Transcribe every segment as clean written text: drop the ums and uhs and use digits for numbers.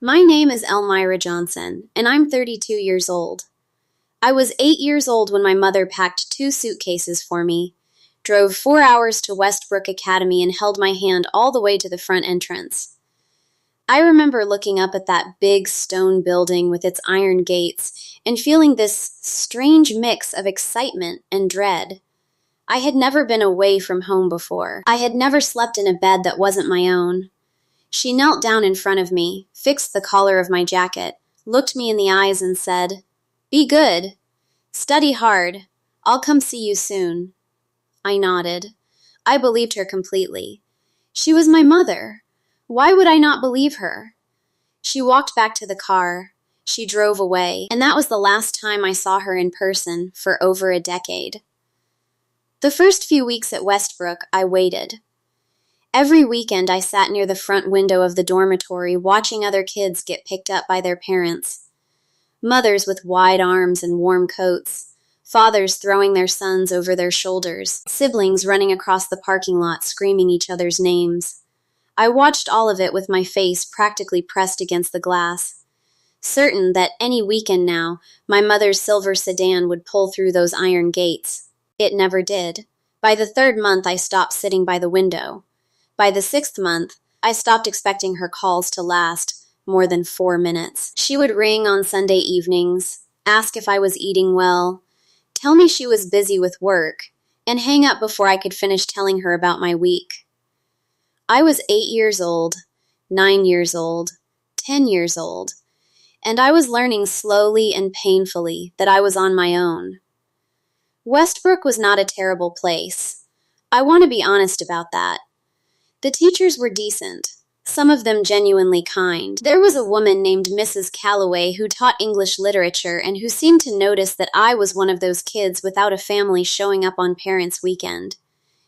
My name is Elmira Johnson, and I'm 32 years old. I was 8 years old when my mother packed 2 suitcases for me, drove 4 hours to Westbrook Academy, and held my hand all the way to the front entrance. I remember looking up at that big stone building with its iron gates and feeling this strange mix of excitement and dread. I had never been away from home before. I had never slept in a bed that wasn't my own. She knelt down in front of me, fixed the collar of my jacket, looked me in the eyes and said, "Be good. Study hard. I'll come see you soon." I nodded. I believed her completely. She was my mother. Why would I not believe her? She walked back to the car. She drove away, and that was the last time I saw her in person for over a decade. The first few weeks at Westbrook, I waited. Every weekend I sat near the front window of the dormitory watching other kids get picked up by their parents. Mothers with wide arms and warm coats, fathers throwing their sons over their shoulders, siblings running across the parking lot screaming each other's names. I watched all of it with my face practically pressed against the glass, certain that any weekend now, my mother's silver sedan would pull through those iron gates. It never did. By the 3rd month, I stopped sitting by the window. By the 6th month, I stopped expecting her calls to last more than 4 minutes. She would ring on Sunday evenings, ask if I was eating well, tell me she was busy with work, and hang up before I could finish telling her about my week. I was 8 years old, 9 years old, 10 years old, and I was learning slowly and painfully that I was on my own. Westbrook was not a terrible place. I want to be honest about that. The teachers were decent, some of them genuinely kind. There was a woman named Mrs. Calloway who taught English literature and who seemed to notice that I was one of those kids without a family showing up on Parents' Weekend.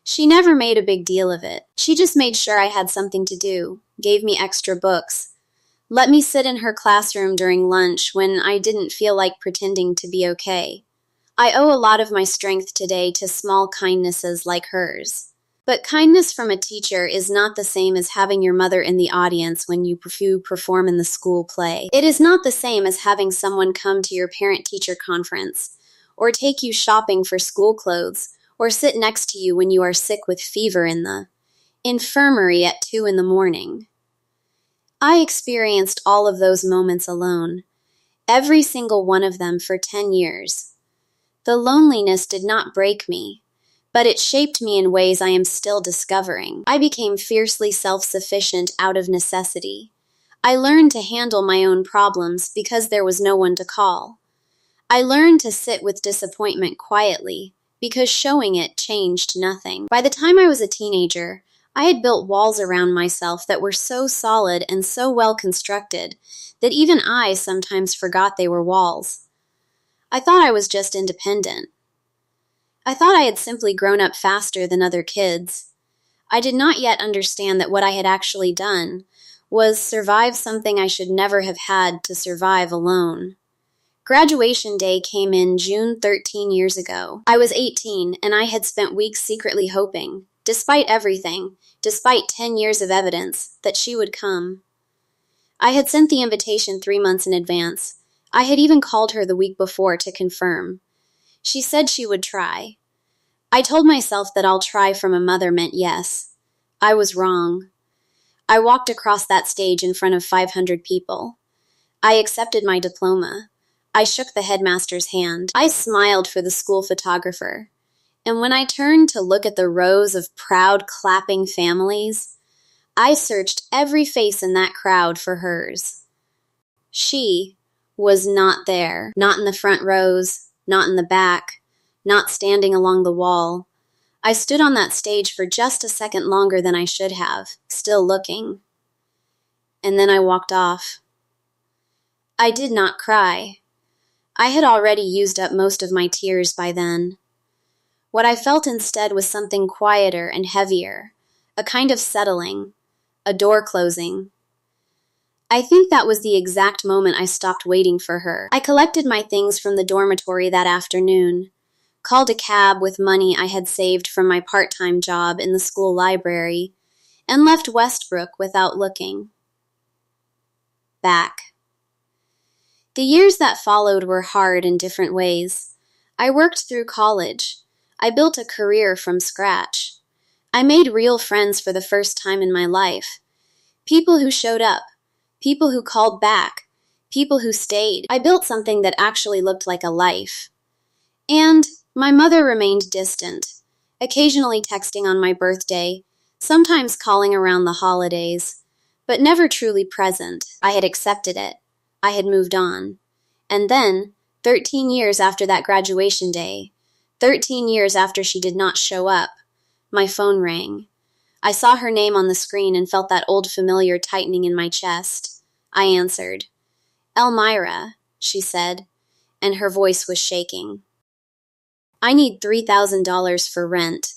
She never made a big deal of it. She just made sure I had something to do, gave me extra books, let me sit in her classroom during lunch when I didn't feel like pretending to be okay. I owe a lot of my strength today to small kindnesses like hers. But kindness from a teacher is not the same as having your mother in the audience when you perform in the school play. It is not the same as having someone come to your parent-teacher conference, or take you shopping for school clothes, or sit next to you when you are sick with fever in the infirmary at 2 in the morning. I experienced all of those moments alone, every single one of them for 10 years. The loneliness did not break me, but it shaped me in ways I am still discovering. I became fiercely self-sufficient out of necessity. I learned to handle my own problems because there was no one to call. I learned to sit with disappointment quietly because showing it changed nothing. By the time I was a teenager, I had built walls around myself that were so solid and so well constructed that even I sometimes forgot they were walls. I thought I was just independent. I thought I had simply grown up faster than other kids. I did not yet understand that what I had actually done was survive something I should never have had to survive alone. Graduation day came in June 13 years ago. I was 18, and I had spent weeks secretly hoping, despite everything, despite 10 years of evidence, that she would come. I had sent the invitation 3 months in advance. I had even called her the week before to confirm. She said she would try. I told myself that I'll try from a mother meant yes. I was wrong. I walked across that stage in front of 500 people. I accepted my diploma. I shook the headmaster's hand. I smiled for the school photographer. And when I turned to look at the rows of proud, clapping families, I searched every face in that crowd for hers. She was not there, not in the front rows, not in the back, not standing along the wall. I stood on that stage for just a second longer than I should have, still looking. And then I walked off. I did not cry. I had already used up most of my tears by then. What I felt instead was something quieter and heavier, a kind of settling, a door closing. I think that was the exact moment I stopped waiting for her. I collected my things from the dormitory that afternoon, called a cab with money I had saved from my part-time job in the school library, and left Westbrook without looking. back. The years that followed were hard in different ways. I worked through college. I built a career from scratch. I made real friends for the first time in my life. People who showed up. People who called back. People who stayed. I built something that actually looked like a life. And my mother remained distant, occasionally texting on my birthday, sometimes calling around the holidays, but never truly present. I had accepted it. I had moved on. And then, 13 years after that graduation day, 13 years after she did not show up, my phone rang. I saw her name on the screen and felt that old familiar tightening in my chest. I answered. "Elmira," she said, and her voice was shaking. "I need $3,000 for rent.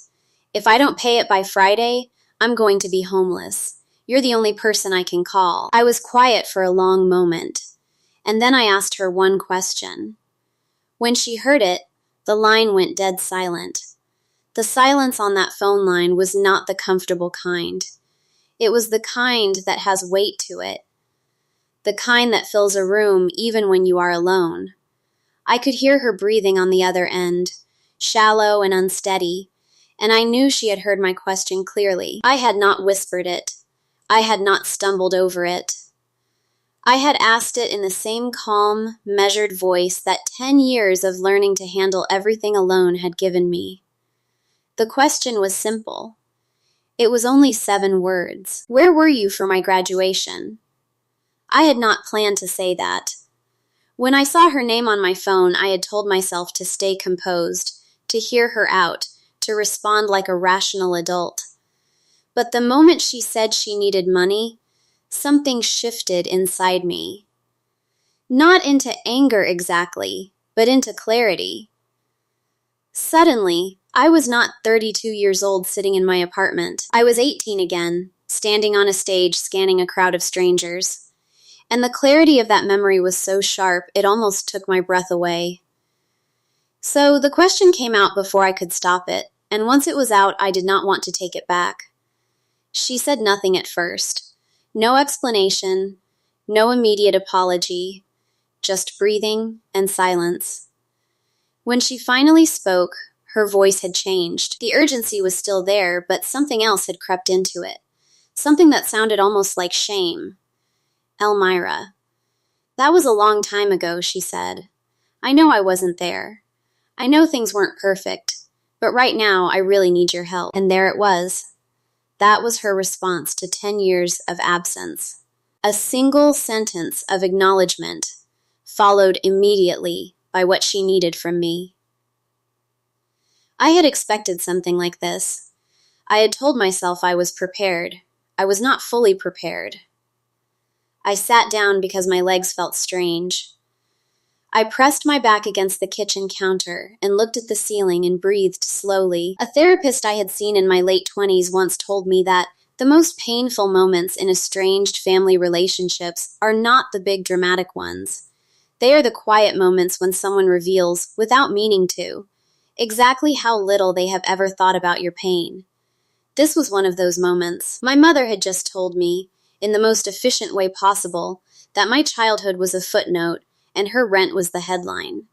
If I don't pay it by Friday, I'm going to be homeless. You're the only person I can call." I was quiet for a long moment, and then I asked her one question. When she heard it, the line went dead silent. The silence on that phone line was not the comfortable kind. It was the kind that has weight to it. The kind that fills a room even when you are alone. I could hear her breathing on the other end, shallow and unsteady, and I knew she had heard my question clearly. I had not whispered it. I had not stumbled over it. I had asked it in the same calm, measured voice that 10 years of learning to handle everything alone had given me. The question was simple. It was only 7 words. Where were you for my graduation? I had not planned to say that. When I saw her name on my phone, I had told myself to stay composed, to hear her out, to respond like a rational adult. But the moment she said she needed money, something shifted inside me. Not into anger exactly, but into clarity. Suddenly, I was not 32 years old sitting in my apartment. I was 18 again, standing on a stage scanning a crowd of strangers. And the clarity of that memory was so sharp, it almost took my breath away. So the question came out before I could stop it, and once it was out, I did not want to take it back. She said nothing at first. No explanation, no immediate apology, just breathing and silence. When she finally spoke, her voice had changed. The urgency was still there, but something else had crept into it. Something that sounded almost like shame. "Elmira. That was a long time ago," she said. "I know I wasn't there. I know things weren't perfect, but right now I really need your help." And there it was. That was her response to 10 years of absence. A single sentence of acknowledgement, followed immediately by what she needed from me. I had expected something like this. I had told myself I was prepared. I was not fully prepared. I sat down because my legs felt strange. I pressed my back against the kitchen counter and looked at the ceiling and breathed slowly. A therapist I had seen in my late 20s once told me that the most painful moments in estranged family relationships are not the big dramatic ones. They are the quiet moments when someone reveals, without meaning to, exactly how little they have ever thought about your pain. This was one of those moments. My mother had just told me, in the most efficient way possible, that my childhood was a footnote and her rent was the headline.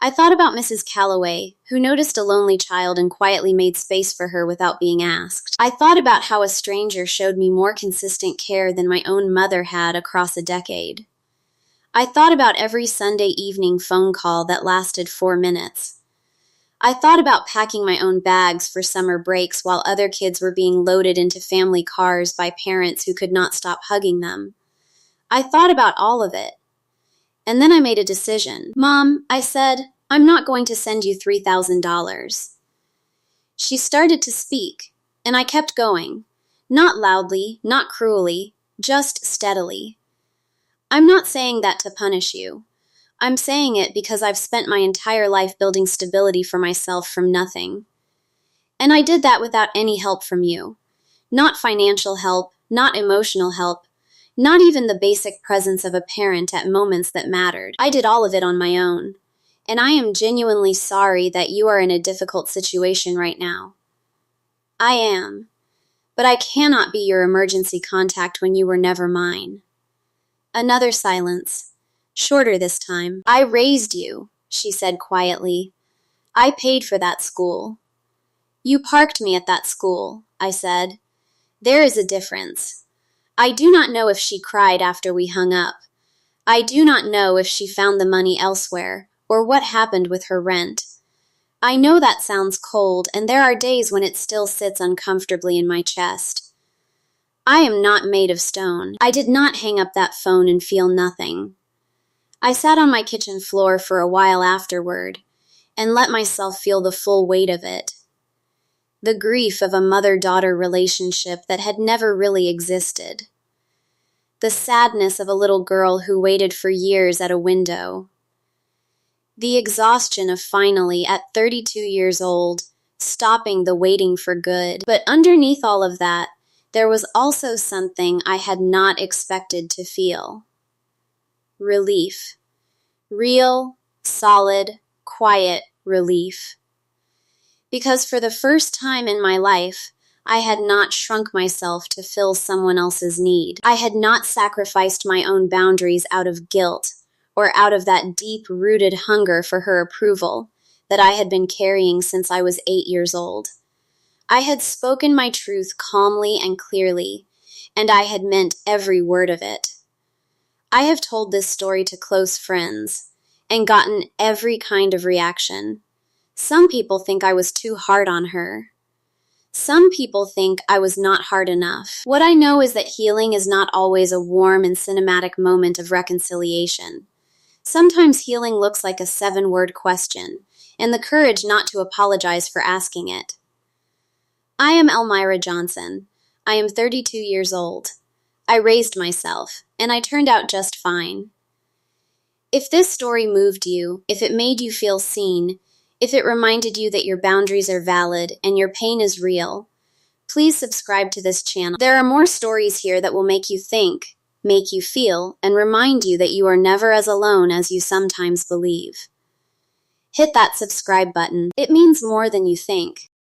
I thought about Mrs. Calloway, who noticed a lonely child and quietly made space for her without being asked. I thought about how a stranger showed me more consistent care than my own mother had across a decade. I thought about every Sunday evening phone call that lasted 4 minutes. I thought about packing my own bags for summer breaks while other kids were being loaded into family cars by parents who could not stop hugging them. I thought about all of it. And then I made a decision. "Mom," I said, "I'm not going to send you $3,000. She started to speak, and I kept going. Not loudly, not cruelly, just steadily. "I'm not saying that to punish you. I'm saying it because I've spent my entire life building stability for myself from nothing. And I did that without any help from you. Not financial help, not emotional help, not even the basic presence of a parent at moments that mattered. I did all of it on my own. And I am genuinely sorry that you are in a difficult situation right now. I am. But I cannot be your emergency contact when you were never mine. Another silence. Shorter this time. I raised you, she said quietly. I paid for that school. You parked me at that school, I said. There is a difference. I do not know if she cried after we hung up. I do not know if she found the money elsewhere, or what happened with her rent. I know that sounds cold, and there are days when it still sits uncomfortably in my chest. I am not made of stone. I did not hang up that phone and feel nothing. I sat on my kitchen floor for a while afterward, and let myself feel the full weight of it. The grief of a mother-daughter relationship that had never really existed. The sadness of a little girl who waited for years at a window. The exhaustion of finally, at 32 years old, stopping the waiting for good. But underneath all of that, there was also something I had not expected to feel. Relief. Real, solid, quiet relief. Because for the first time in my life, I had not shrunk myself to fill someone else's need. I had not sacrificed my own boundaries out of guilt, or out of that deep-rooted hunger for her approval that I had been carrying since I was 8 years old. I had spoken my truth calmly and clearly, and I had meant every word of it. I have told this story to close friends, and gotten every kind of reaction. Some people think I was too hard on her. Some people think I was not hard enough. What I know is that healing is not always a warm and cinematic moment of reconciliation. Sometimes healing looks like a 7-word question, and the courage not to apologize for asking it. I am Elmira Johnson. I am 32 years old. I raised myself, and I turned out just fine. If this story moved you, if it made you feel seen, if it reminded you that your boundaries are valid and your pain is real, please subscribe to this channel. There are more stories here that will make you think, make you feel, and remind you that you are never as alone as you sometimes believe. Hit that subscribe button. It means more than you think.